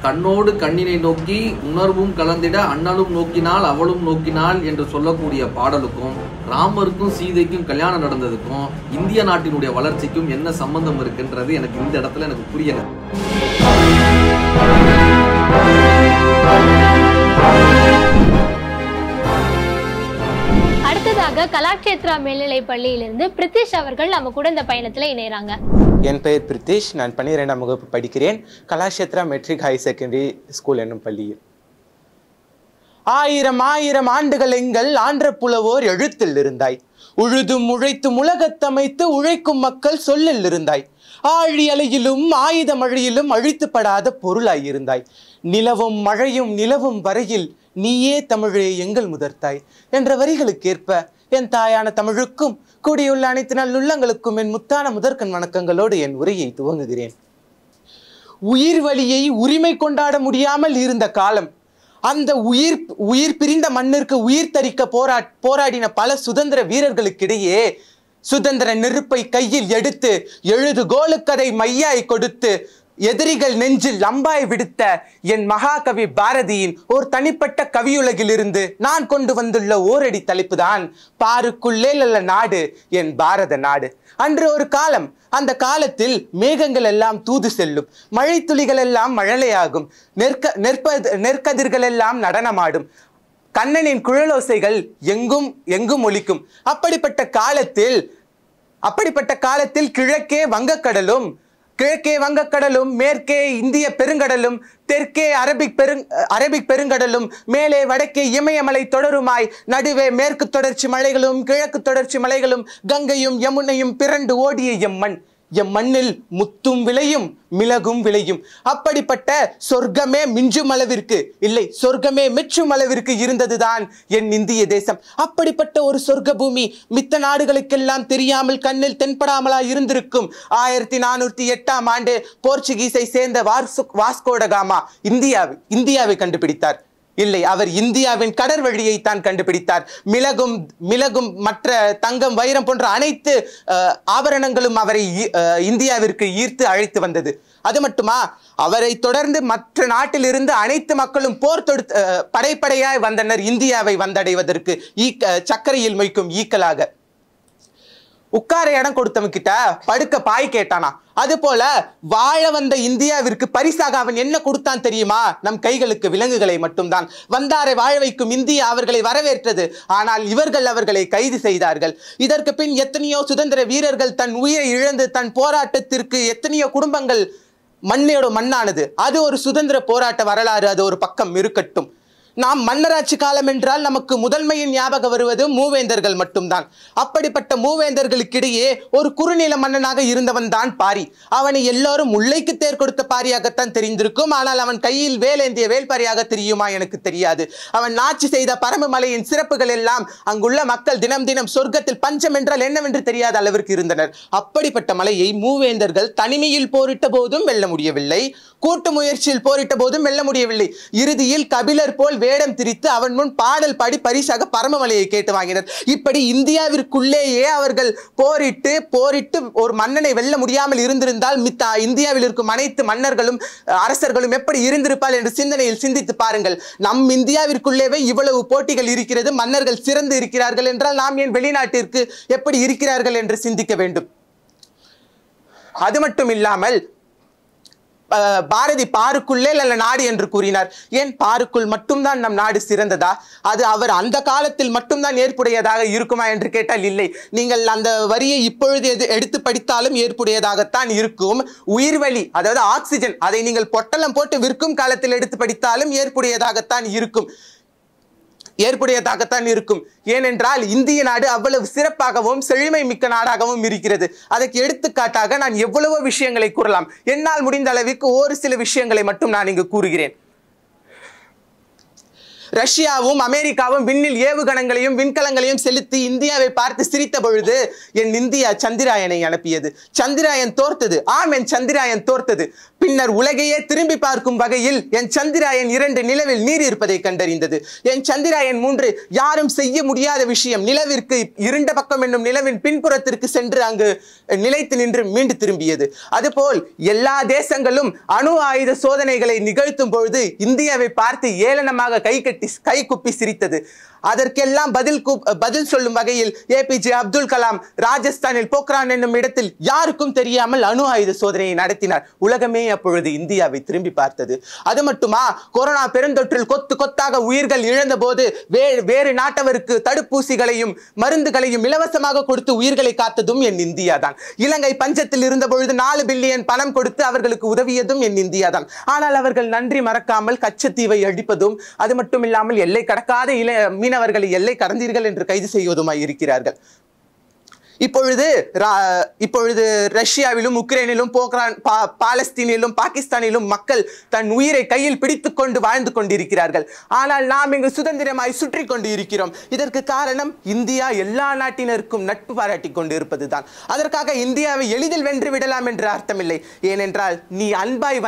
கண்ணோடு கண்ணினை நோக்கி உணர்வும் கலந்திட அண்ணலும் நோக்கினால் அவளும் நோக்கினாள் என்று சொல்லக்கூடிய பாடலுக்கும் ராமருக்கும் சீதைக்கும் கல்யாணம் நடந்ததுக்கும் இந்திய நாட்டினுடைய வளர்ச்சிக்கும் என்ன சம்பந்தம் இருக்குன்றது எனக்கு இந்த இடத்துல எனக்கு புரியல. அடுத்ததாக கலாக்ஷேத்ரா மேல்நிலைப் பள்ளியிலிருந்து பிரித்திஷ் அவர்கள் நம்ம கூட இந்த பயணத்துல இணையறாங்க. என் பெயர் பிரித்திஷ். நான் 12ஆம் வகுப்பு படிக்கிறேன் Kalakshetra matric high secondary school என்னும் பள்ளியில். ஆயிரம் ஆயிரம் ஆண்டுகள் எங்கள் ஆன்ற புலவோர் எழுத்தில் இருந்தாய், உழுதும் உழைத்தும் உலகத்தமைத்து உழைக்கும் மக்கள் சொல்லில் இருந்தாய், ஆழி அலையிலும் ஆயுத மழையிலும் அழித்துப்படாத பொருளாயிருந்தாய், நிலவும் மழையும் நிலவும் வரையில் நீயே தமிழே எங்கள் முதற்தாய் என்ற வரிகளுக்கேற்ப என் தாயான தமிழுக்கும் கூடியுள்ள அனைத்து நல்லுள்ளங்களுக்கும் என் முத்தான முதற்கண் வணக்கங்களோடு என் உரையை துவங்குகிறேன். உயிர் வலியை உரிமை கொண்டாட முடியாமல் இருந்த காலம், அந்த உயிர் பிரிந்த மண்ணிற்கு உயிர் தரிக்க போராடின பல சுதந்திர வீரர்களுக்கிடையே சுதந்திர நெருப்பை கையில் எடுத்து எழுதுகோலுக்கதை மையாய் கொடுத்து எதிரிகள் நெஞ்சில் அம்பாய் விடுத்த என் மகாகவி பாரதியின் ஒரு தனிப்பட்ட கவியுலகிலிருந்து நான் கொண்டு வந்துள்ள ஓரடி தலைப்பு தான் பாருக்குள்ளே அல்ல நாடு என் பாரத நாடு. அன்று ஒரு காலம், அந்த காலத்தில் மேகங்கள் எல்லாம் தூது செல்லும், மழை துளிகள் எல்லாம் மழலையாகும், நெற்கதிர்கள் எல்லாம் நடனமாடும், கண்ணனின் குழலோசைகள் எங்கும் எங்கும் ஒலிக்கும். அப்படிப்பட்ட காலத்தில் கிழக்கே வங்கக்கடலும் மேற்கே இந்திய பெருங்கடலும் தெற்கே அரபிக் பெருங்கடலும் மேலே வடக்கே இமயமலை தொடருமாய் நடுவே மேற்கு தொடர்ச்சி மலைகளும் கிழக்கு தொடர்ச்சி மலைகளும் கங்கையும் யமுனையும் பிறண்டு ஓடிய எம் மண்ணில் முத்தும் விளையும் மிளகும் விளையும். அப்படிப்பட்ட சொர்க்கமே மிஞ்சும் அளவிற்கு இல்லை, சொர்க்கமே மெச்சும் அளவிற்கு இருந்ததுதான் என் இந்திய தேசம். அப்படிப்பட்ட ஒரு சொர்க்க பூமி மித்த நாடுகளுக்கெல்லாம் தெரியாமல் கண்ணில் தென்படாமலா இருந்திருக்கும். 1408ஆம் ஆண்டு போர்ச்சுகீஸை சேர்ந்த வாஸ்கோடகாமா இந்தியாவை கண்டுபிடித்தார். இல்லை, அவர் இந்தியாவின் கடற்வழியை தான் கண்டுபிடித்தார். மிளகும் மற்ற தங்கம் வைரம் போன்ற அனைத்து ஆபரணங்களும் அவரை இந்தியாவிற்கு ஈர்த்து அழைத்து வந்தது. அது மட்டுமா, அவரை தொடர்ந்து மற்ற நாட்டில் இருந்து அனைத்து மக்களும் போர் தொடுத்து படைப்படையாய் வந்தனர் இந்தியாவை வந்தடைவதற்கு. சர்க்கரையில் மொய்க்கும் ஈக்கலாக உட்கார இடம் கொடுத்தவன் கிட்ட படுக்க பாய் கேட்டானா. அது போல வாழ வந்த இந்தியாவிற்கு பரிசாக அவன் என்ன கொடுத்தான் தெரியுமா? நம் கைகளுக்கு விலங்குகளை மட்டும்தான். வந்தாரை வாழ வைக்கும் இந்தியா அவர்களை வரவேற்றது. ஆனால் இவர்கள் அவர்களை கைது செய்தார்கள். இதற்கு பின் எத்தனையோ சுதந்திர வீரர்கள் தன் உயிரை இழந்து தன் போராட்டத்திற்கு எத்தனையோ குடும்பங்கள் மண்ணோட மண்ணானது. அது ஒரு சுதந்திர போராட்ட வரலாறு. அது ஒரு பக்கம் இருக்கட்டும். நாம் மன்னராட்சி காலம் என்றால் நமக்கு முதன்மையின் ஞாபகம் வருவது மூவேந்தர்கள் மட்டும்தான். அப்படிப்பட்ட மூவேந்தர்களுக்கிடையே ஒரு குறுநில மன்னனாக இருந்தவன் தான் பாரி. அவனை எல்லோரும் முல்லைக்கு தேர் கொடுத்த பாரியாகத்தான் தெரிந்திருக்கும். ஆனால் அவன் கையில் வேலேந்திய வேல்பாரியாக தெரியுமா எனக்கு தெரியாது. அவன் ஆட்சி செய்த பரமமலையின் சிறப்புகள் எல்லாம் அங்குள்ள மக்கள் தினம் தினம் சொர்க்கத்தில் பஞ்சம் என்றால் என்னவென்று தெரியாத அளவிற்கு இருந்தனர். அப்படிப்பட்ட மலையை மூவேந்தர்கள் தனிமையில் போரிட்ட போதும் வெல்ல முடியவில்லை, கூட்டு முயற்சியில் போரிட்ட போதும் வெல்ல முடியவில்லை. இறுதியில் கபிலர் போல் வேடம் திரித்து அவன் முன் பாடல் பாடி பரிசாக பரமமலையை கேட்டு வாங்கினர். இப்படி இந்தியாவிற்குள்ளேயே அவர்கள் போரிட்டு ஒரு மன்னனை வெல்ல முடியாமல் இருந்திருந்தால் மித்த இந்தியாவில் இருக்கும் அனைத்து மன்னர்களும் அரசர்களும் எப்படி இருந்திருப்பார்கள் என்று சிந்தனையில் சிந்தித்து பாருங்கள். நம் இந்தியாவிற்குள்ளேயே இவ்வளவு போட்டிகள் இருக்கிறது, மன்னர்கள் சிறந்து இருக்கிறார்கள் என்றால் நாம் ஏன் வெளிநாட்டிற்கு எப்படி இருக்கிறார்கள் என்று சிந்திக்க வேண்டும். அது மட்டும் இல்லாமல் பாரதி பாருக்குள்ளே அல்ல நாடு என்று கூறினார். ஏன் பாருக்குள் மட்டும்தான் நம் நாடு சிறந்ததா? அது அவர் அந்த காலத்தில் மட்டும்தான் ஏற்புடையதாக இருக்குமா என்று கேட்டால் இல்லை. நீங்கள் அந்த வரியை இப்பொழுது எடுத்து படித்தாலும் ஏற்புடையதாகத்தான் இருக்கும். உயிர்வலி, அதாவது ஆக்சிஜன், அதை நீங்கள் பொட்டலம் போட்டு விற்கும் காலத்தில் எடுத்து படித்தாலும் ஏற்புடையதாகத்தான் இருக்கும். ஏனென்றால் இந்திய நாடு அவ்வளவு சிறப்பாகவும் செழுமை மிக்க நாடாகவும் இருக்கிறது. அதற்கு எடுத்துக்காட்டாக நான் எவ்வளவோ விஷயங்களை கூறலாம். என்னால் முடிந்த அளவிற்கு ஒரு சில விஷயங்களை மட்டும் நான் இங்கு கூறுகிறேன். ரஷ்யாவும் அமெரிக்காவும் விண்ணில் ஏவுகணங்களையும் விண்கலங்களையும் செலுத்தி இந்தியாவை பார்த்து சிரித்த பொழுது என் இந்தியா சந்திராயனை அனுப்பியது. சந்திராயன் தோர்த்தது. ஆம், என் சந்திராயன் தோர்த்தது. பின்னர் உலகையே திரும்பி பார்க்கும் வகையில் என் சந்திராயன் 2 நிலவில் நீர் இருப்பதை கண்டறிந்தது. என் சந்திராயன் 3 யாரும் செய்ய முடியாத விஷயம். நிலவிற்கு இருண்ட பக்கம் என்னும் நிலவின் பின்புறத்திற்கு சென்று அங்கு நிலைத்து நின்று மீண்டு திரும்பியது. அதுபோல் எல்லா தேசங்களும் அணு ஆயுத சோதனைகளை நிகழ்த்தும் பொழுது இந்தியாவை பார்த்து ஏளனமாக கை குப்பி சிரித்தது. அதற்கெல்லாம் பதில் சொல்லும் வகையில் ஏபிஜே அப்துல் கலாம் ராஜஸ்தானில் போக்ரான் என்னும் இடத்தில் யாருக்கும் தெரியாமல் அணு ஆயுத சோதனையை நடத்தினார். உலகமே அப்பொழுது இந்தியாவை திரும்பி பார்த்தது. அது மட்டுமா, கொரோனா பெருந்தொற்றில் கொத்தாக உயிர்கள் இழந்த போது வேறு நாட்டவருக்கு தடுப்பூசிகளையும் மருந்துகளையும் இலவசமாக கொடுத்து உயிர்களை காத்ததும் என் இந்தியா தான். இலங்கை பஞ்சத்தில் இருந்த பொழுது 4 பில்லியன் பணம் கொடுத்து அவர்களுக்கு உதவியதும் என் இந்தியா தான். ஆனால் அவர்கள் நன்றி மறக்காமல் கச்சத்தீவை அழிப்பதும், அது மட்டும் இல்லாமல் எல்லை கடக்காத மீனவர்களை எல்லை கடந்தீர்கள் என்று கைது செய்வதுமாய் இருக்கிறார்கள். இப்பொழுது ரஷ்யாவிலும் உக்ரைனிலும் பாலஸ்தீனிலும் பாகிஸ்தானிலும் மக்கள் தன் உயிரை கையில் பிடித்துக் கொண்டு வாழ்ந்து கொண்டிருக்கிறார்கள். ஆனால் நாம் இங்கு சுதந்திரமாய் சுற்றி கொண்டு இருக்கிறோம். இதற்கு காரணம் இந்தியா எல்லா நாட்டினருக்கும் நட்பு பாராட்டி கொண்டு இருப்பதுதான். அதற்காக இந்தியாவை எளிதில் வென்று விடலாம் என்று அர்த்தமில்லை. ஏனென்றால் நீ அன்பாய்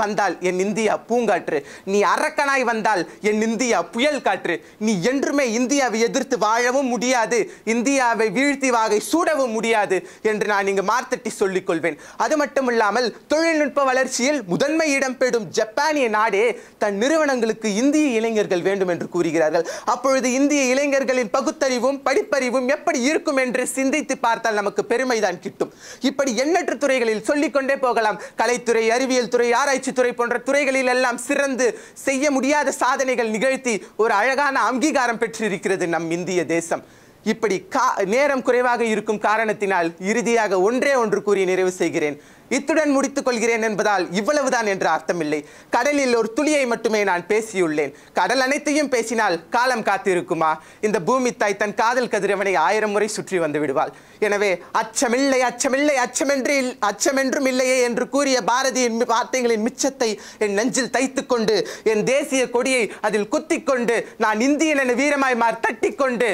வந்தால் என் இந்தியா பூங்காற்று, நீ அரக்கனாய் வந்தால் என் இந்தியா புயல் காற்று. நீ என்றுமே இந்தியாவை எதிர்த்து வாழவும் முடியாது, இந்தியாவை வீழ்த்தி வாகை சூடவும் முடியாது என்று நான் இங்கு மார்த்தட்டி சொல்லிக் கொள்வேன். அது மட்டுமில்லாமல் தொழில்நுட்ப வளர்ச்சியில் முதன்மை இடம் பெறும் ஜப்பானிய நாடே தன் நிறுவனங்களுக்கு இந்திய இளைஞர்கள் வேண்டும் என்று கூறுகிறார்கள். அப்பொழுது இந்திய இளைஞர்களின் பகுத்தறிவும் படிப்பறிவும் எப்படி இருக்கும் என்று சிந்தித்து பார்த்தால் நமக்கு பெருமைதான் கிட்டும். இப்படி எண்ணற்ற துறைகளில் சொல்லிக்கொண்டே போகலாம். கலைத்துறை, அறிவியல் துறை, ஆராய்ச்சி துறை போன்ற துறைகளில் எல்லாம் சிறந்து செய்ய முடியாத சாதனைகள் நிகழ்த்தி ஒரு அழகான அங்கீகாரம் பெற்றிருக்கிறது நம் இந்திய தேசம். இப்படி நேரம் குறைவாக இருக்கும் காரணத்தினால் இறுதியாக ஒன்று கூறி நிறைவு செய்கிறேன். இத்துடன் முடித்துக் கொள்கிறேன் என்பதால் இவ்வளவுதான் என்ற அர்த்தமில்லை. கடலில் ஒரு துளியை மட்டுமே நான் பேசியுள்ளேன். கடல் அனைத்தையும் பேசினால் காலம் காத்திருக்குமா? இந்த பூமி தாய் தன் காதல் கதிரவனை 1000 முறை சுற்றி வந்து விடுவாள். எனவே அச்சமில்லை அச்சமில்லை அச்சமென்றும் இல்லையே என்று கூறிய பாரதியின் வார்த்தைகளின் மிச்சத்தை என் நெஞ்சில் தைத்துக் கொண்டு, என் தேசிய கொடியை அதில் குத்திக் கொண்டு, நான் இந்தியன் என வீரமாய் தட்டிக்கொண்டு,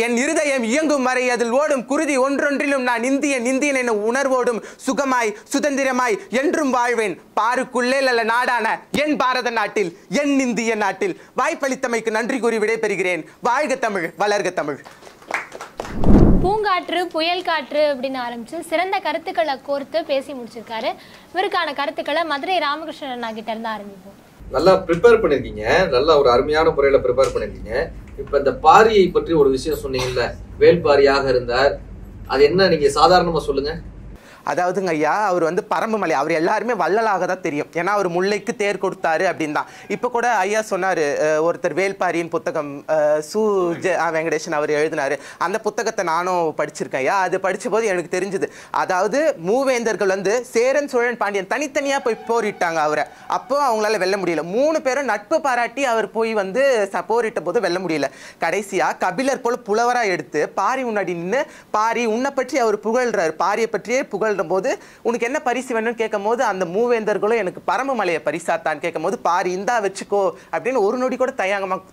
என் இருதயம் இயங்கும் வரை அதில் ஓடும் குருதி ஒன்றொன்றிலும் நான் இந்தியன் என உணர்வோடும் சுகமாய் சுதந்திரமாய் என்றும் வாழ்வேன். பாருக்குள்ளே அல்ல நாடான என் பாரத நாட்டில், என் இந்திய நாட்டில். வாய்ப்பளித்தமைக்கு நன்றி கூறி விடைபெறுகிறேன். வாழ்க தமிழ், வளர்க தமிழ். பூங்காற்று, புயல் காற்று அப்படின்னு ஆரம்பிச்சு சிறந்த கருத்துக்களை கோர்த்து பேசி முடிச்சிருக்காரு. இவருக்கான கருத்துக்களை மதுரை ராமகிருஷ்ணன் அண்ணா கிட்ட இருந்து ஆரம்பிப்போம். நல்லா ப்ரிப்பேர் பண்ணிருக்கீங்க, நல்லா ஒரு அருமையான முறையில ப்ரிப்பேர் பண்ணிருக்கீங்க. இப்ப இந்த பாரியை பற்றி ஒரு விஷயம் சொன்னீங்கல்ல, வேல்பாரியாக இருந்தார், அது என்ன நீங்க சாதாரணமா சொல்லுங்க. அதாவதுங்க ஐயா, அவர் வந்து பரம்புமலை, அவர் எல்லாருமே வள்ளலாக தான் தெரியும். ஏன்னா அவர் முல்லைக்கு தேர் கொடுத்தாரு அப்படின்னு தான். இப்போ கூட ஐயா சொன்னார், ஒருத்தர் வேல்பாரியின் புத்தகம் வெங்கடேசன் அவர் எழுதினார். அந்த புத்தகத்தை நானும் படிச்சிருக்கேன் ஐயா. அது படித்த போது எனக்கு தெரிஞ்சுது, அதாவது மூவேந்தர்கள் வந்து சேரன், சோழன், பாண்டியன் தனித்தனியாக போய் போரிட்டாங்க அவரை. அப்போ அவங்களால வெல்ல முடியல. 3 பேரும் நட்பு பாராட்டி அவர் போய் வந்து போரிட்ட போது வெல்ல முடியல. கடைசியாக கபிலர் போல புலவராக எடுத்து பாரி முன்னாடி நின்று, பாரி உன்னை பற்றி அவர் புகழ்றாரு, பாரியை பற்றியே புகழ் போது உனக்கு என்ன பரிசு வேணும்னு கேட்கும் போது அந்த மூவேந்தர்களும் எனக்கு பரம்புமலையை பரிசாத்தான் கேட்கும் போது, பாரி இந்தா வச்சுக்கோ அப்படின்னு ஒரு நொடி கூட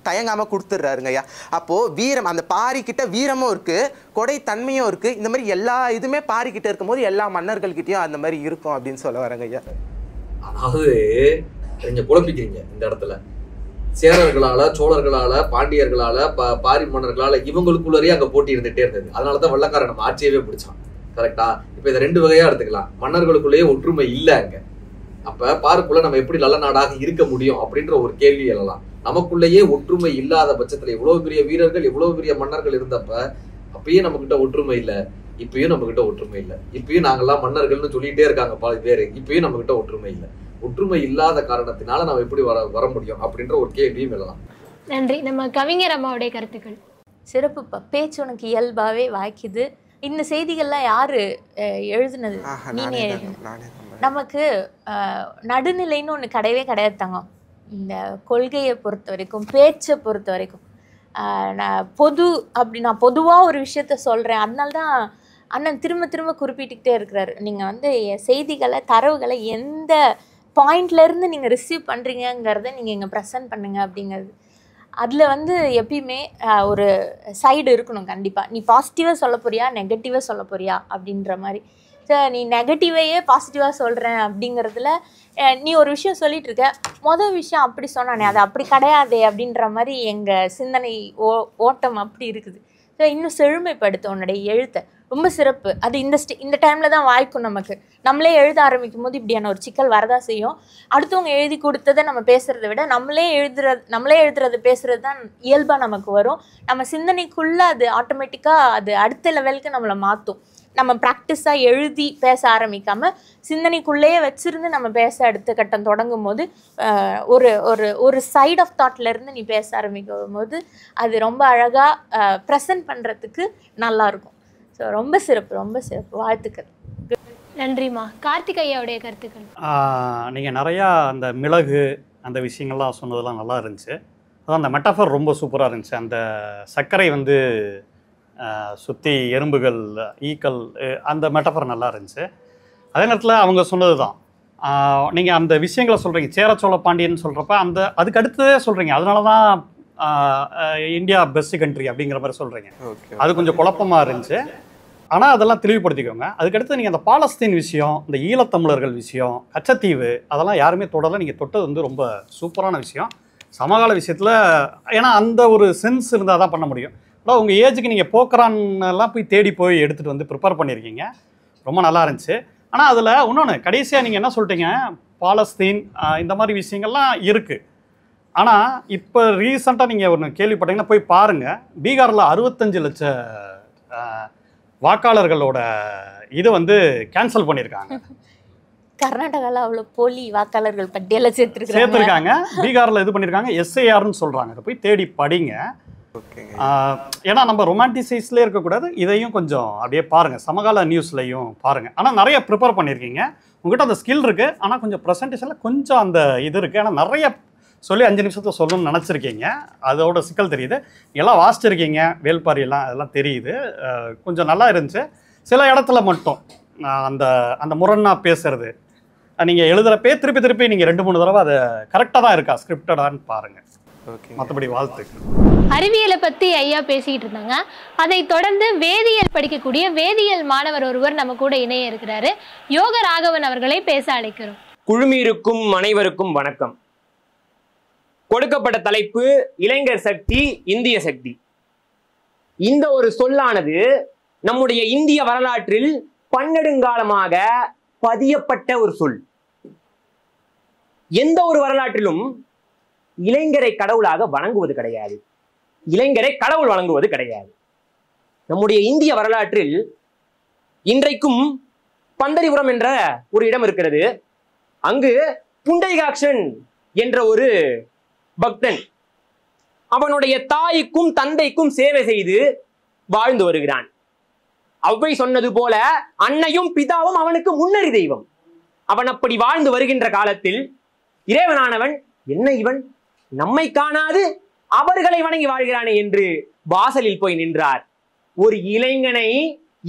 தயங்காம கொடுத்துடுறாருங்க ஐயா. அப்போ வீரம், அந்த பாரி கிட்ட வீரமும் இருக்கு, கொடை தன்மையும் இருக்கு. இந்த மாதிரி எல்லா இதுமே பாரி கிட்ட இருக்கும் போது எல்லா மன்னர்கள் கிட்டயும் அந்த மாதிரி இருக்கும் அப்படின்னு சொல்ல வரங்க ஐயா. அதாவது நீங்க குழப்பிக்கிறீங்க இந்த இடத்துல. சேரர்களால, சோழர்களால, பாண்டியர்களால, பாரி மன்னர்களால இவங்களுக்குள்ளரே அங்க போட்டி இருந்துட்டே இருந்தது. அதனாலதான் வெள்ளக்காரன் நம்ம ஆட்சியவே பிடிச்சான். கரெக்டா? இப்ப இதை 2 வகையா எடுத்துக்கலாம். மன்னர்களுக்குள்ளேயே ஒற்றுமை இல்ல அங்க. அப்ப பாருக்குள்ள நம்ம எப்படி நல்ல நாடாக இருக்க முடியும் அப்படின்ற ஒரு கேள்வி எழலாம். நமக்குள்ளேயே ஒற்றுமை இல்லாத பட்சத்துல எவ்வளவு பெரிய வீரர்கள், எவ்வளவு பெரிய மன்னர்கள் இருந்தப்ப அப்பயும் நம்ம கிட்ட ஒற்றுமை இல்ல, இப்பயும் நம்ம கிட்ட ஒற்றுமை இல்ல. இப்பயும் நாங்கெல்லாம் மன்னர்கள்னு சொல்லிட்டே இருக்காங்க பாதி பேரு, இப்பயும் நம்ம கிட்ட ஒற்றுமை இல்ல. ஒற்றுமை இல்லாத காரணத்தினால நம்ம எப்படி வர முடியும் அப்படின்ற ஒரு கேள்வியும் எழலாம். நன்றி. நம்ம கவிஞர் அம்மாவுடைய கருத்துக்கள். சிறப்பு. பேச்சு உனக்கு இயல்பாவே வாய்க்குது. இந்த செய்திகள்லாம் யாரு எழுதுனது? நீனே எழுதுனது. நமக்கு நடுநிலைன்னு ஒன்று கிடையவே கிடையாது தங்கம். இந்த கொள்கையை பொறுத்த வரைக்கும், பேச்சை பொறுத்த வரைக்கும் நான் பொதுவாக ஒரு விஷயத்த சொல்கிறேன். அதனால்தான் அண்ணன் திரும்ப திரும்ப குறிப்பிட்டுக்கிட்டே இருக்கிறாரு. நீங்கள் வந்து செய்திகளை, தரவுகளை எந்த பாயிண்ட்லேருந்து நீங்கள் ரிசீவ் பண்ணுறீங்கிறத நீங்கள் இங்கே ப்ரெசென்ட் பண்ணுங்க அப்படிங்கிறது. அதில் வந்து எப்பயுமே ஒரு சைடு இருக்கணும் கண்டிப்பாக. நீ பாசிட்டிவாக சொல்ல போறியா நெகட்டிவாக சொல்ல போறியா அப்படின்ற மாதிரி. நீ நெகட்டிவையே பாசிட்டிவாக சொல்கிறேன் அப்படிங்கிறதுல நீ ஒரு விஷயம் சொல்லிட்டு இருக்க, மொதல் விஷயம் அப்படி சொன்னானே அது அப்படி கிடையாதே அப்படின்ற மாதிரி எங்கள் சிந்தனை ஓட்டம் அப்படி இருக்குது. ஸோ இன்னும் செழுமைப்படுத்த உன்னுடைய எழுத்தை ரொம்ப சிறப்பு. அது இந்த டைமில் தான் வாய்க்கும் நமக்கு. நம்மளே எழுத ஆரம்பிக்கும் போது இப்படியான ஒரு சிக்கல் வரதான் செய்யும். அடுத்தவங்க எழுதி கொடுத்ததை நம்ம பேசுகிறத விட நம்மளே எழுதுறது பேசுகிறது தான் இயல்பாக நமக்கு வரும். நம்ம சிந்தனைக்குள்ளே அது ஆட்டோமேட்டிக்காக அது அடுத்த லெவலுக்கு நம்மளை மாற்றும். நம்ம ப்ராக்டிஸாக எழுதி பேச ஆரம்பிக்காமல் சிந்தனைக்குள்ளேயே வச்சுருந்து நம்ம பேச அடுத்த கட்டம் தொடங்கும் போது ஒரு ஒரு ஒரு சைட் ஆஃப் தாட்லேருந்து நீ பேச ஆரம்பிக்கும் போது அது ரொம்ப அழகாக ப்ரெசன்ட் பண்ணுறதுக்கு நல்லாயிருக்கும். ஸோ ரொம்ப சிறப்பு வாழ்த்துக்கள். நன்றிம்மா. கார்த்திகையாவுடைய கருத்துக்கள். நீங்கள் நிறையா அந்த மிளகு அந்த விஷயங்கள்லாம் சொன்னதெல்லாம் நல்லா இருந்துச்சு. அதான் அந்த மெட்டாஃபர் ரொம்ப சூப்பராக இருந்துச்சு. அந்த சர்க்கரை வந்து சுற்றி எறும்புகள் ஈக்கள் அந்த மெட்டாஃபர் நல்லா இருந்துச்சு. அதே நேரத்தில் அவங்க சொன்னது தான் நீங்கள் அந்த விஷயங்களை சொல்கிறீங்க. சேர சோழ பாண்டியன் சொல்கிறப்ப அதுக்கு அடுத்ததே சொல்கிறீங்க. அதனால தான் இந்தியா பெஸ்ட் கண்ட்ரி அப்படிங்கிற மாதிரி சொல்கிறீங்க. அது கொஞ்சம் குழப்பமாக இருந்துச்சு. ஆனால் அதெல்லாம் தெளிவுபடுத்திக்கோங்க. அதுக்கடுத்து நீங்கள் அந்த பாலஸ்தீன் விஷயம், இந்த ஈழத்தமிழர்கள் விஷயம், கச்சத்தீவு அதெல்லாம் யாருமே தொடலை. நீங்கள் தொட்டது வந்து ரொம்ப சூப்பரான விஷயம். சமகால விஷயத்தில் ஏன்னா அந்த ஒரு சென்ஸ் இருந்தால் தான் பண்ண முடியும். ஆனால் உங்கள் ஏஜுக்கு நீங்கள் போக்குறான்லாம் போய் தேடி போய் எடுத்துகிட்டு வந்து ப்ரிப்பேர் பண்ணியிருக்கீங்க. ரொம்ப நல்லா இருந்துச்சு. ஆனால் அதில் இன்னொன்று கடைசியாக நீங்கள் என்ன சொல்லிட்டீங்க, பாலஸ்தீன் இந்த மாதிரி விஷயங்கள்லாம் இருக்குது. ஆனால் இப்போ ரீசெண்டாக நீங்கள் ஒன்று கேள்விப்பட்டீங்கன்னா போய் பாருங்கள். பீகாரில் 65 லட்சம் வாக்காளர்களோட இதை வந்து கேன்சல் பண்ணியிருக்காங்க. கர்நாடகாவில் அவ்வளோ போலி வாக்காளர்கள் பட்டியலில் சேர்த்துருக்காங்க. பீகாரில் இது பண்ணியிருக்காங்க. எஸ்ஐஆர்னு சொல்கிறாங்க. அதை போய் தேடி படிங்க. ஏன்னா நம்ம ரொமான்டிசைஸ்லேயே இருக்கக்கூடாது. இதையும் கொஞ்சம் அப்படியே பாருங்கள். சமகால நியூஸ்லையும் பாருங்கள். ஆனால் நிறைய ப்ரிப்பேர் பண்ணியிருக்கீங்க. உங்கள்கிட்ட அந்த ஸ்கில் இருக்குது. ஆனால் கொஞ்சம் ப்ரெசன்டேஷனில் கொஞ்சம் அந்த இது இருக்குது. ஆனால் நிறைய சொல்லி 5 நிமிஷத்தில் சொல்லணும்னு நினச்சிருக்கீங்க. அதோட சிக்கல் தெரியுது. எல்லாம் வாசிச்சிருக்கீங்க. வேல்பாரியெல்லாம் அதெல்லாம் தெரியுது. கொஞ்சம் நல்லா இருந்துச்சு. சில இடத்துல மட்டும் அந்த அந்த முரணா பேசுறது நீங்கள் எழுதுகிறப்பே திருப்பி நீங்கள் 2-3 தடவை அதை கரெக்டாக தான் இருக்கா ஸ்கிரிப்டடான்னு பாருங்கள். மற்றபடி வாழ்த்துக்கள். அறிவியலை பற்றி ஐயா பேசிக்கிட்டு இருந்தாங்க. அதை தொடர்ந்து வேதியியல் படிக்கக்கூடிய வேதியியல் மாணவர் ஒருவர் நம்ம கூட இணைய இருக்கிறாரு. யோக ராகவன் அவர்களை பேச அழைக்கிறோம். குழுமியிருக்கும் அனைவருக்கும் வணக்கம். கொடுக்கப்பட்ட தலைப்பு இளைஞர் சக்தி, இந்திய சக்தி. இந்த ஒரு சொல்லானது நம்முடைய இந்திய வரலாற்றில் பன்னெடுங்காலமாக பதியப்பட்ட ஒரு சொல். எந்த ஒரு வரலாற்றிலும் இளைஞரை கடவுளாக வணங்குவது கிடையாது. இளைஞரை கடவுள் வணங்குவது கிடையாது. நம்முடைய இந்திய வரலாற்றில் இன்றைக்கும் பந்தரிபுரம் என்ற ஒரு இடம் இருக்கிறது. அங்கு புண்டைகாக்ஷன் என்ற ஒரு பக்தன் அவனுடைய தாய்க்கும் தந்தைக்கும் சேவை செய்து வாழ்ந்து வருகிறான். அவ்வை சொன்னது போல அன்னையும் பிதாவும் அவனுக்கு முன்னறி தெய்வம். அவன் அப்படி வாழ்ந்து வருகின்ற காலத்தில் இறைவனானவன் என்ன இவன் நம்மை காணாது அவர்களை வணங்கி வாழ்கிறானே என்று வாசலில் போய் நின்றார். ஒரு இளைஞனை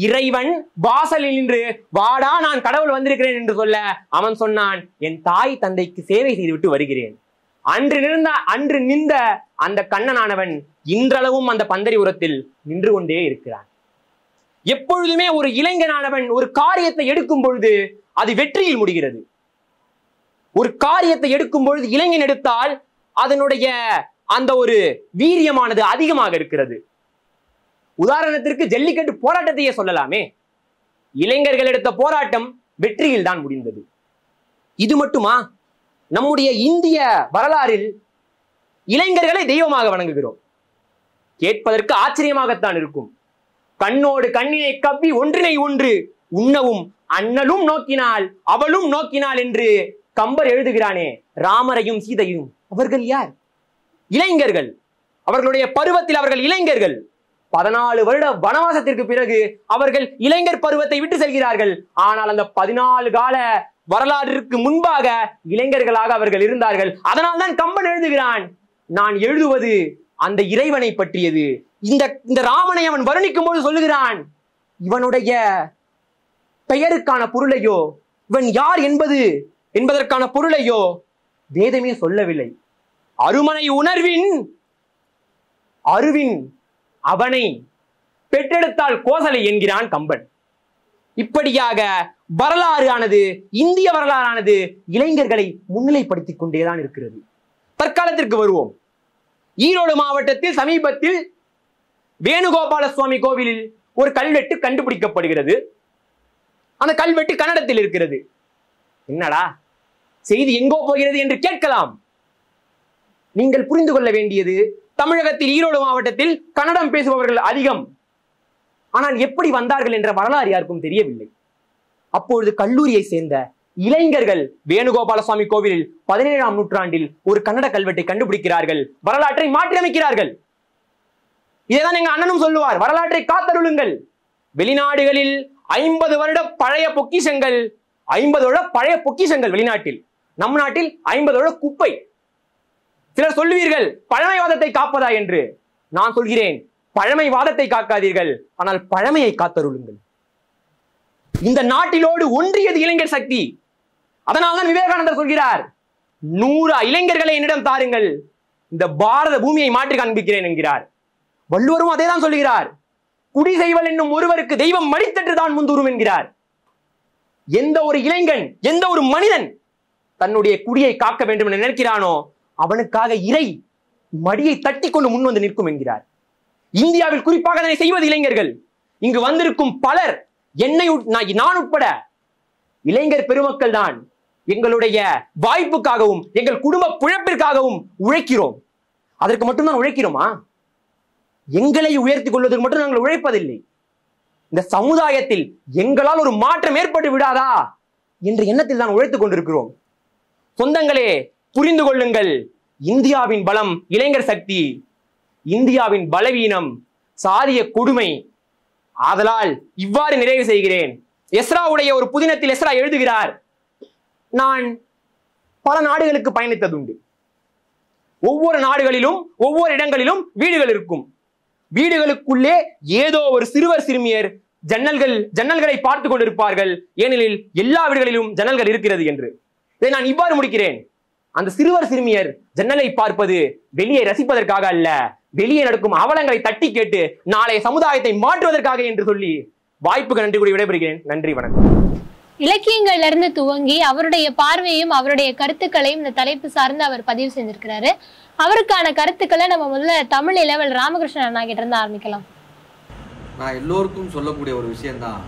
இறைவன் வாசலில் நின்று வாடா நான் கடவுள் வந்திருக்கிறேன் என்று சொல்ல அவன் சொன்னான், என் தாய் தந்தைக்கு சேவை செய்துவிட்டு வருகிறேன். அன்று நின்ற அந்த கண்ணனானவன் இன்றளவும் அந்த பந்தரிபுரத்தில் நின்று கொண்டே இருக்கிறான். எப்பொழுதுமே ஒரு இளைஞனானவன் ஒரு காரியத்தை எடுக்கும் பொழுது அது வெற்றியில் முடிகிறது. ஒரு காரியத்தை எடுக்கும் பொழுது இளைஞன் எடுத்தால் அதனுடைய அந்த ஒரு வீரியமானது அதிகமாக இருக்கிறது. உதாரணத்திற்கு ஜல்லிக்கட்டு போராட்டத்தையே சொல்லலாமே. இளைஞர்கள் எடுத்த போராட்டம் வெற்றியில் தான் முடிந்தது. இது மட்டுமா? நம்முடைய இந்திய வரலாறில் இளைஞர்களை தெய்வமாக வணங்குகிறோம். கேட்பதற்கு ஆச்சரியமாகத்தான் இருக்கும். கண்ணோடு கண்ணினை கவ்வி ஒன்றினை ஒன்று உண்ணவும் அண்ணலும் நோக்கினாள் அவளும் நோக்கினாள் என்று கம்பர் எழுதுகிறானே. ராமரையும் சீதையும் அவர்கள் யார்? இளைஞர்கள். அவர்களுடைய பருவத்தில் அவர்கள் இளைஞர்கள். 14 வருட வனவாசத்திற்கு பிறகு அவர்கள் இளைஞர் பருவத்தை விட்டு செல்கிறார்கள். ஆனால் அந்த 14 கால வரலாற்றிற்கு முன்பாக இளைஞர்களாக அவர்கள் இருந்தார்கள். அதனால் தான் கம்பன் எழுதுகிறான், நான் எழுதுவது அந்த இறைவனை பற்றியது. இந்த ராமனை அவன் வர்ணிக்கும் போது சொல்லுகிறான், இவனுடைய பெயருக்கான பொருளையோ இவன் யார் என்பது என்பதற்கான பொருளையோ வேதமே சொல்லவில்லை. அருமனை உணர்வின் அருவின் அவனை பெற்றெடுத்தால் கோசலை என்கிறான் கம்பன். இப்படியாக வரலாறு ஆனது, இந்திய வரலாறானது இளைஞர்களை முன்னிலைப்படுத்திக் கொண்டேதான் இருக்கிறது. தற்காலத்திற்கு வருவோம். ஈரோடு மாவட்டத்தில் சமீபத்தில் வேணுகோபால சுவாமி கோவிலில் ஒரு கல்வெட்டு கண்டுபிடிக்கப்படுகிறது. அந்த கல்வெட்டு கன்னடத்தில் இருக்கிறது. என்னடா செய்தி எங்கோ போகிறது என்று கேட்கலாம். நீங்கள் புரிந்து கொள்ள வேண்டியது, தமிழகத்தில் ஈரோடு மாவட்டத்தில் கன்னடம் பேசுபவர்கள் அதிகம். ஆனால் எப்படி வந்தார்கள் என்ற வரலாறு யாருக்கும் தெரியவில்லை. அப்பொழுது கல்லூரியை சேர்ந்த இளைஞர்கள் வேணுகோபால சுவாமி கோவிலில் 17ஆம் நூற்றாண்டில் ஒரு கன்னட கல்வெட்டை கண்டுபிடிக்கிறார்கள். வரலாற்றை மாற்றியமைக்கிறார்கள். இதைதான் எங்க அண்ணனும் சொல்லுவார், வரலாற்றை காத்தருளுங்கள். வெளிநாடுகளில் 50 வருட பழைய பொக்கிஷங்கள், 50 வருட பழைய பொக்கிஷங்கள் வெளிநாட்டில். நம் நாட்டில் 50 வருட குப்பை. சிலர் சொல்லுவீர்கள் பழமைவாதத்தை காப்பதா என்று. நான் சொல்கிறேன், பழமைவாதத்தை காக்காதீர்கள், ஆனால் பழமையை காத்தருளுங்கள். இந்த நாட்டிலோடு ஒன்றியது இளைஞர் சக்தி. அதனால்தான் விவேகானந்தர் சொல்கிறார், 100 இளைஞர்களை என்னிடம் தாருங்கள், இந்த பாரத பூமியை மாற்றி காண்பிக்கிறேன் என்கிறார். வள்ளுவரும் அதே தான் சொல்கிறார். குடி செய்வல் என்னும் ஒருவருக்கு தெய்வம் மடித்தட்டு தான் முந்தூரும் என்கிறார். எந்த ஒரு இளைஞன், எந்த ஒரு மனிதன் தன்னுடைய குடியை காக்க வேண்டும் என்று நினைக்கிறானோ அவனுக்காக இறை மடியை தட்டி கொண்டு முன் வந்து நிற்கும் என்கிறார். இந்தியாவில் குறிப்பாக அதனை செய்வது இளைஞர்கள். இங்கு வந்திருக்கும் பலர், நான் உட்பட இளைஞர் பெருமக்கள் தான் எங்களுடைய வாய்ப்புக்காகவும் எங்கள் குடும்ப பிழைப்பிற்காகவும் உழைக்கிறோம். அதற்கு மட்டும்தான் உழைக்கிறோமா? எங்களை உயர்த்திக் கொள்வதற்கு மட்டும் நாங்கள் உழைப்பதில்லை. இந்த சமுதாயத்தில் எங்களால் ஒரு மாற்றம் ஏற்பட்டு விடாதா என்ற எண்ணத்தில் தான் உழைத்துக் கொண்டிருக்கிறோம். சொந்தங்களே, புரிந்து கொள்ளுங்கள், இந்தியாவின் பலம் இளைஞர் சக்தி, இந்தியாவின் பலவீனம் சாதிய கொடுமை. ஆதலால் இவ்வாறு நிறைவு செய்கிறேன். எஸ்ராவுடைய ஒரு புதினத்தில் எஸ்ரா எழுதுகிறார், நான் பல நாடுகளுக்கு பயணித்ததுண்டு. ஒவ்வொரு நாடுகளிலும் ஒவ்வொரு இடங்களிலும் வீடுகள் இருக்கும். வீடுகளுக்குள்ளே ஏதோ ஒரு சிறுவர் சிறுமியர் ஜன்னல்களை பார்த்து கொண்டிருப்பார்கள். ஏனெனில் எல்லா வீடுகளிலும் ஜன்னல்கள் இருக்கிறது என்று. இதை நான் இவ்வாறு முடிக்கிறேன். அந்த சிறுவர் சிறுமியர் ஜன்னலை பார்ப்பது வெளியே ரசிப்பதற்காக அல்ல, வெளியே நடக்கும் அவலங்களை தட்டி கேட்டு நாளைய சமுதாயத்தை மாற்றுவதற்காக என்று சொல்லி வாய்ப்புக்கு நன்றி கூறி விடைபெறுகிறேன். நன்றி, வணக்கம். இலக்கியங்கள்ல இருந்து துவங்கி அவருடைய பார்வையும் அவருடைய கருத்துக்களையும் இந்த தலைப்பு சார்ந்து அவர் பதிவு செஞ்சிருக்கிறாரு. அவருக்கான கருத்துக்களை நம்ம முதல்ல தமிழ் இளவல் ராமகிருஷ்ணன் அண்ணா கிட்ட இருந்து ஆரம்பிக்கலாம். நான் எல்லோருக்கும் சொல்லக்கூடிய ஒரு விஷயம்தான்,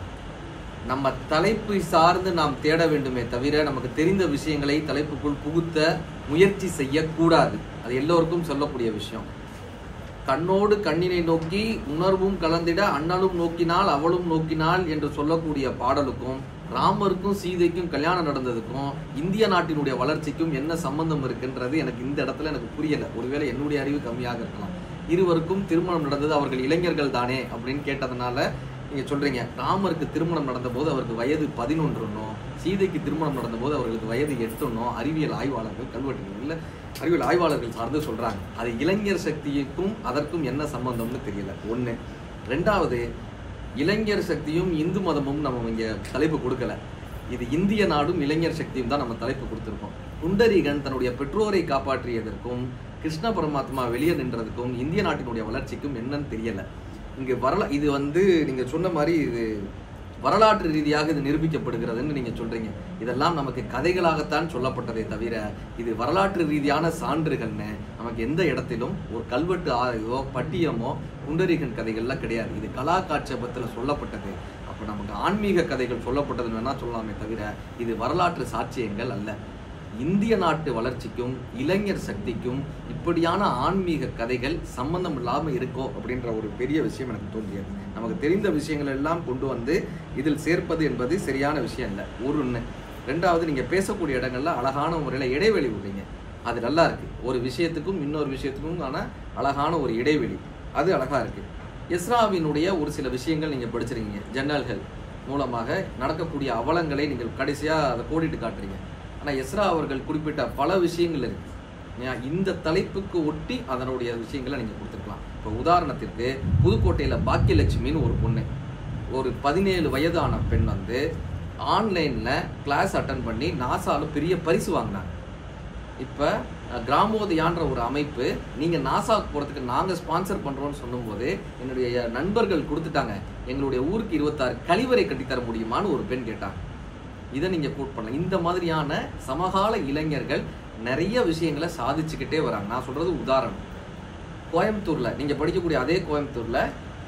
நம்ம தலைப்பு சார்ந்து நாம் தேட வேண்டுமே தவிர நமக்கு தெரிந்த விஷயங்களை தலைப்புக்குள் புகுத்த முயற்சி செய்யக்கூடாது. அது எல்லோருக்கும் சொல்லக்கூடிய விஷயம். கண்ணோடு கண்ணினை நோக்கி உணர்வும் கலந்திட அண்ணலும் நோக்கினால் அவளும் நோக்கினாள் என்று சொல்லக்கூடிய பாடலுக்கும் ராமருக்கும் சீதைக்கும் கல்யாணம் நடந்ததுக்கும் இந்திய நாட்டினுடைய வளர்ச்சிக்கும் என்ன சம்பந்தம் இருக்குன்றது எனக்கு இந்த இடத்துல எனக்கு புரியல. ஒருவேளை என்னுடைய அறிவு கம்மியாக இருக்கலாம். இருவருக்கும் திருமணம் நடந்தது, அவர்கள் இளைஞர்கள் தானே அப்படின்னு கேட்டதுனால நீங்க சொல்றீங்க, ராமருக்கு திருமணம் நடந்த போது அவருக்கு வயது 11 சீதைக்கு திருமணம் நடந்த போது அவர்களுக்கு வயது 8 அறிவியல் ஆய்வாளர்கள், கல்வெட்டுகள் இல்ல அறிவியல் ஆய்வாளர்கள் சார்ந்து சொல்றாங்க. அது இளைஞர் சக்திக்கும் அதற்கும் என்ன சம்பந்தம்னு தெரியல. ஒண்ணு. ரெண்டாவது, இளைஞர் சக்தியும் இந்து மதமும் நம்ம இங்க தலைப்பு கொடுக்கல. இது இந்திய நாடும் இளைஞர் சக்தியும் தான் நம்ம தலைப்பு கொடுத்திருக்கோம். புண்டரீகன் தன்னுடைய பெற்றோரை காப்பாற்றியதற்கும் கிருஷ்ண பரமாத்மா வெளியே நின்றதுக்கும் இந்திய நாட்டினுடைய வளர்ச்சிக்கும் என்னன்னு தெரியல. இங்கு இது நீங்க சொன்ன மாதிரி இது வரலாற்று ரீதியாக இது நிரூபிக்கப்படுகிறதுன்னு நீங்க சொல்றீங்க. இதெல்லாம் நமக்கு கதைகளாகத்தான் சொல்லப்பட்டதை தவிர இது வரலாற்று ரீதியான சான்றுகள்னு நமக்கு எந்த இடத்திலும் ஒரு கல்வெட்டு ஆய்வோ பட்டியமோ புண்டரீகன் கதைகள்லாம் கிடையாது. இது கலாகாட்சேபத்தில் சொல்லப்பட்டது. அப்போ நமக்கு ஆன்மீக கதைகள் சொல்லப்பட்டதுன்னு வேணா சொல்லலாமே தவிர இது வரலாற்று சாட்சியங்கள் அல்ல. இந்திய நாட்டு வளர்ச்சிக்கும் இளைஞர் சக்திக்கும் இப்படியான ஆன்மீக கதைகள் சம்பந்தம் இல்லாமல் இருக்கோ அப்படின்ற ஒரு பெரிய விஷயம் எனக்கு தோன்றியது. நமக்கு தெரிந்த விஷயங்கள் எல்லாம் கொண்டு வந்து இதில் சேர்ப்பது என்பது சரியான விஷயம் இல்லை. ஒன்று. ரெண்டாவது, நீங்கள் பேசக்கூடிய இடங்கள்ல அழகான முறையில் இடைவெளி விடுறீங்க. அது நல்லா இருக்கு. ஒரு விஷயத்துக்கும் இன்னொரு விஷயத்துக்கும் அழகான ஒரு இடைவெளி, அது அழகா இருக்கு. எஸ்ராவினுடைய ஒரு சில விஷயங்கள் நீங்கள் படிச்சிருக்கீங்க. ஜன்னல்கள் மூலமாக நடக்கக்கூடிய அவலங்களை நீங்கள் கடைசியாக அதை கோடிட்டு காட்டுறீங்க. ஆனால் எஸ்ரா அவர்கள் குறிப்பிட்ட பல விஷயங்கள் இருக்கு. இந்த தலைப்புக்கு ஒட்டி அதனுடைய விஷயங்களை நீங்கள் கொடுத்துருக்கலாம். இப்போ உதாரணத்திற்கு புதுக்கோட்டையில் பாக்கியலட்சுமின்னு ஒரு பொண்ணு, ஒரு 17 வயதான பெண் ஆன்லைனில் கிளாஸ் அட்டன் பண்ணி நாசாவில் பெரிய பரிசு வாங்கினாங்க. இப்போ கிராமோதயான்ற ஒரு அமைப்பு நீங்கள் நாசாவுக்கு போகிறதுக்கு நாங்கள் ஸ்பான்சர் பண்ணுறோன்னு சொல்லும்போது என்னுடைய நண்பர்கள் கொடுத்துட்டாங்க, எங்களுடைய ஊருக்கு 26 கழிவறை கட்டித்தர முடியுமான்னு ஒரு பெண் கேட்டாங்க. இதை நீங்கள் கோட் பண்ணலாம். இந்த மாதிரியான சமகால இளைஞர்கள் நிறைய விஷயங்களை சாதிச்சுக்கிட்டே வராங்க. நான் சொல்கிறது உதாரணம், கோயம்புத்தூரில் நீங்கள் படிக்கக்கூடிய அதே கோயம்புத்தூரில்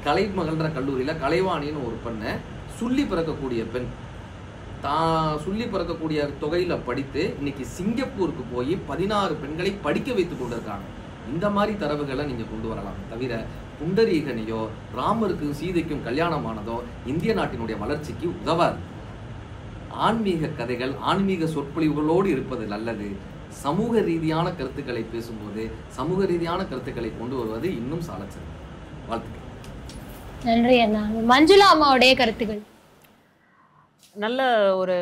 கலைமகள்ன்ற கல்லூரியில் கலைவாணின்னு ஒரு பெண்ணை சொல்லி பிறக்கக்கூடிய பெண் தான் சொல்லி பிறக்கக்கூடிய தொகையில் படித்து இன்னைக்கு சிங்கப்பூருக்கு போய் 16 பெண்களை படிக்க வைத்து கொண்டிருக்காங்க. இந்த மாதிரி தரவுகளை நீங்கள் கொண்டு வரலாம். தவிர புண்டரீகனையோ ராமருக்கும் சீதைக்கும் கல்யாணமானதோ இந்திய நாட்டினுடைய வளர்ச்சிக்கு உதவாது. ஆன்மீக கதைகள் ஆன்மீக சொற்பொழிவுகளோடு இருப்பது நல்லது. சமூக ரீதியான கருத்துக்களை பேசும்போது சமூக ரீதியான கருத்துக்களை கொண்டு வருவது இன்னும் சாலச்சது. வாழ்த்துக்கள். நன்றி அண்ணா. மஞ்சுளா அம்மாவுடைய கருத்துக்கள். நல்ல ஒரு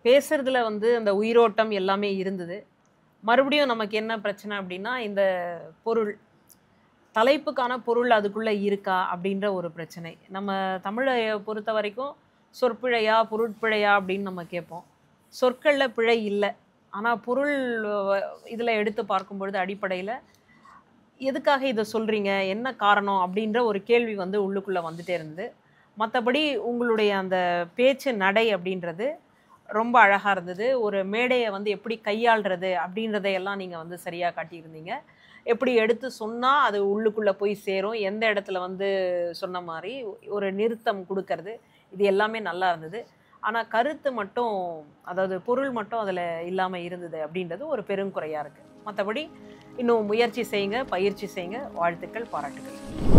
பேசுறதுல வந்து அந்த உயிரோட்டம் எல்லாமே இருந்தது. மறுபடியும் நமக்கு என்ன பிரச்சனை அப்படின்னா, இந்த பொருள் தலைப்புக்கான பொருள் அதுக்குள்ளே இருக்கா அப்படின்ற ஒரு பிரச்சனை. நம்ம தமிழை பொறுத்த வரைக்கும் சொற்பிழையா பொருட்பிழையா அப்படின்னு நம்ம கேட்போம். சொற்களில் பிழை இல்லை, ஆனால் பொருள் இதில் எடுத்து பார்க்கும்பொழுது அடிப்படையில் எதுக்காக இதை சொல்கிறீங்க, என்ன காரணம் அப்படின்ற ஒரு கேள்வி வந்து உள்ளுக்குள்ளே வந்துட்டே இருந்தது. மற்றபடி உங்களுடைய அந்த பேச்சு நடை அப்படின்றது ரொம்ப அழகாக இருந்தது. ஒரு மேடையை வந்து எப்படி கையாளுறது அப்படின்றதையெல்லாம் நீங்கள் வந்து சரியாக காட்டியிருந்தீங்க. எப்படி எடுத்து சொன்னால் அது உள்ளுக்குள்ளே போய் சேரும், எந்த இடத்துல வந்து சொன்ன மாதிரி ஒரு நிறுத்தம் கொடுக்கறது, இது எல்லாமே நல்லா இருந்தது. ஆனால் கருத்து மட்டும், அதாவது பொருள் மட்டும் அதில் இல்லாமல் இருந்தது அப்படின்றது ஒரு பெருங்குறையாக இருக்குது. மற்றபடி இன்னும் முயற்சி செய்யுங்க, பயிற்சி செய்யுங்க. வாழ்த்துக்கள், பாராட்டுக்கள்.